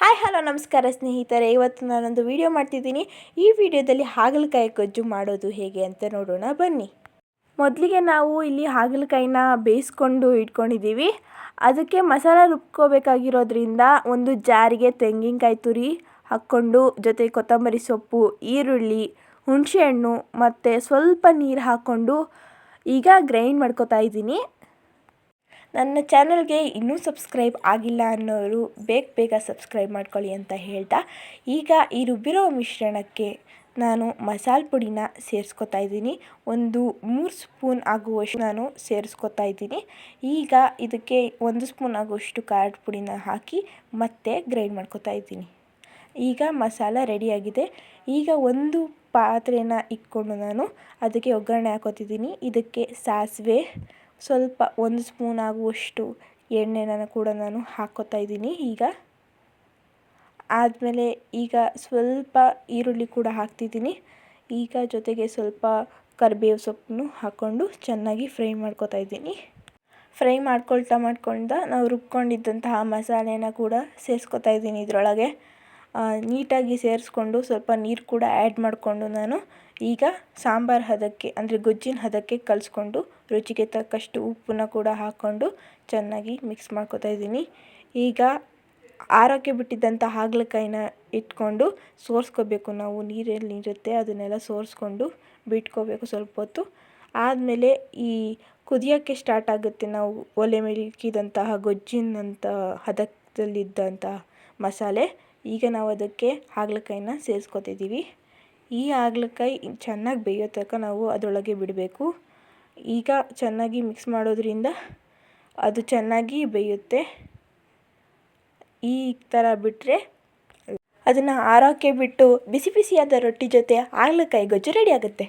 Hi hello ನಮಸ್ಕಾರ ಸ್ನೇಹಿತರೆ, ಇವತ್ತು ನಾನೊಂದು ವಿಡಿಯೋ ಮಾಡ್ತಿದ್ದೀನಿ. ಈ ವಿಡಿಯೋದಲ್ಲಿ ಹಾಗಲಕಾಯಿ ಗೊಜ್ಜು ಮಾಡೋದು ಹೇಗೆ ಅಂತ ನೋಡೋಣ ಬನ್ನಿ. ಮೊದಲಿಗೆ ನಾವು ಇಲ್ಲಿ ಹಾಗಲಕಾಯಿನ ಬೇಯಿಸ್ಕೊಂಡು ಇಟ್ಕೊಂಡಿದ್ದೀವಿ. ಅದಕ್ಕೆ ಮಸಾಲ ರುಬ್ಕೋಬೇಕಾಗಿರೋದ್ರಿಂದ ಒಂದು ಜಾರಿಗೆ ತೆಂಗಿನಕಾಯಿ ತುರಿ ಹಾಕ್ಕೊಂಡು, ಜೊತೆ ಕೊತ್ತಂಬರಿ ಸೊಪ್ಪು, ಈರುಳ್ಳಿ, ಹುಣಸೆಹಣ್ಣು ಮತ್ತು ಸ್ವಲ್ಪ ನೀರು ಹಾಕ್ಕೊಂಡು ಈಗ ಗ್ರೈಂಡ್ ಮಾಡ್ಕೊತಾ ಇದ್ದೀನಿ. ನನ್ನ ಚಾನಲ್ಗೆ ಇನ್ನೂ ಸಬ್ಸ್ಕ್ರೈಬ್ ಆಗಿಲ್ಲ ಅನ್ನೋರು ಬೇಗ ಸಬ್ಸ್ಕ್ರೈಬ್ ಮಾಡ್ಕೊಳ್ಳಿ ಅಂತ ಹೇಳ್ತಾ, ಈಗ ಈ ರುಬ್ಬಿರೋ ಮಿಶ್ರಣಕ್ಕೆ ನಾನು ಮಸಾಲೆ ಪುಡಿನ ಸೇರಿಸ್ಕೊತಾ ಇದ್ದೀನಿ. ಒಂದು 3 ಸ್ಪೂನ್ ಆಗುವಷ್ಟು ನಾನು ಸೇರಿಸ್ಕೊತಾ ಇದ್ದೀನಿ. ಈಗ ಇದಕ್ಕೆ 1 ಸ್ಪೂನ್ ಆಗುವಷ್ಟು ಖಾರದ ಪುಡಿನ ಹಾಕಿ ಮತ್ತೆ ಗ್ರೈಂಡ್ ಮಾಡ್ಕೊತಾ ಇದ್ದೀನಿ. ಈಗ ಮಸಾಲ ರೆಡಿಯಾಗಿದೆ. ಈಗ ಒಂದು ಪಾತ್ರೆನ ಇಟ್ಕೊಂಡು ನಾನು ಅದಕ್ಕೆ ಒಗ್ಗರಣೆ ಹಾಕೋತಿದ್ದೀನಿ. ಇದಕ್ಕೆ ಸಾಸಿವೆ, ಸ್ವಲ್ಪ 1 ಸ್ಪೂನ್ ಆಗುವಷ್ಟು ಎಣ್ಣೆನ ಕೂಡ ನಾನು ಹಾಕ್ಕೋತಾ ಇದ್ದೀನಿ. ಆದಮೇಲೆ ಈಗ ಸ್ವಲ್ಪ ಈರುಳ್ಳಿ ಕೂಡ ಹಾಕ್ತಿದ್ದೀನಿ. ಈಗ ಜೊತೆಗೆ ಸ್ವಲ್ಪ ಕರಿಬೇವು ಸೊಪ್ಪನ್ನು ಹಾಕ್ಕೊಂಡು ಚೆನ್ನಾಗಿ ಫ್ರೈ ಮಾಡ್ಕೊತಾ ಇದ್ದೀನಿ. ಫ್ರೈ ಮಾಡ್ಕೊಳ್ತಾ ನಾವು ರುಬ್ಕೊಂಡಿದ್ದಂತಹ ಮಸಾಲೆನ ಕೂಡ ಸೇರಿಸ್ಕೊತಾ ಇದ್ದೀನಿ. ಇದರೊಳಗೆ ನೀಟಾಗಿ ಸೇರಿಸ್ಕೊಂಡು ಸ್ವಲ್ಪ ನೀರು ಕೂಡ ಆ್ಯಡ್ ಮಾಡಿಕೊಂಡು ನಾನು ಈಗ ಸಾಂಬಾರು ಹದಕ್ಕೆ, ಅಂದರೆ ಗೊಜ್ಜಿನ ಹದಕ್ಕೆ ಕಲಿಸ್ಕೊಂಡು ರುಚಿಗೆ ತಕ್ಕಷ್ಟು ಉಪ್ಪನ್ನ ಕೂಡ ಹಾಕ್ಕೊಂಡು ಚೆನ್ನಾಗಿ ಮಿಕ್ಸ್ ಮಾಡ್ಕೊತಾ ಇದ್ದೀನಿ. ಈಗ ಆರೋಕ್ಕೆ ಬಿಟ್ಟಿದ್ದಂಥ ಹಾಗಲಕಾಯಿನ ಇಟ್ಕೊಂಡು ಸೋರಿಸ್ಕೋಬೇಕು. ನಾವು ನೀರಿರುತ್ತೆ ಅದನ್ನೆಲ್ಲ ಸೋರಿಸ್ಕೊಂಡು ಬಿಟ್ಕೋಬೇಕು ಸ್ವಲ್ಪ ಹೊತ್ತು. ಆದಮೇಲೆ ಈ ಕುದಿಯೋಕ್ಕೆ ಸ್ಟಾರ್ಟ್ ಆಗುತ್ತೆ. ನಾವು ಒಲೆ ಮೇಲೆ ಇಕ್ಕಿದಂತಹ ಗೊಜ್ಜಿನಂಥ ಹದದಲ್ಲಿದ್ದಂಥ ಮಸಾಲೆ. ಈಗ ನಾವು ಅದಕ್ಕೆ ಹಾಗಲಕಾಯಿನ ಸೇರಿಸ್ಕೊತಿದ್ದೀವಿ. ಈ ಹಾಗಲಕಾಯಿ ಚೆನ್ನಾಗಿ ಬೇಯೋ ತನಕ ನಾವು ಅದರೊಳಗೆ ಬಿಡಬೇಕು. ಈಗ ಚೆನ್ನಾಗಿ ಮಿಕ್ಸ್ ಮಾಡೋದ್ರಿಂದ ಅದು ಚೆನ್ನಾಗಿ ಬೇಯುತ್ತೆ. ಈ ಥರ ಬಿಟ್ಟರೆ ಅದನ್ನು ಆರೋಕ್ಕೆ ಬಿಟ್ಟು ಬಿಸಿ ಬಿಸಿಯಾದ ರೊಟ್ಟಿ ಜೊತೆ ಹಾಗಲಕಾಯಿ ಗೊಜ್ಜು ರೆಡಿ ಆಗುತ್ತೆ.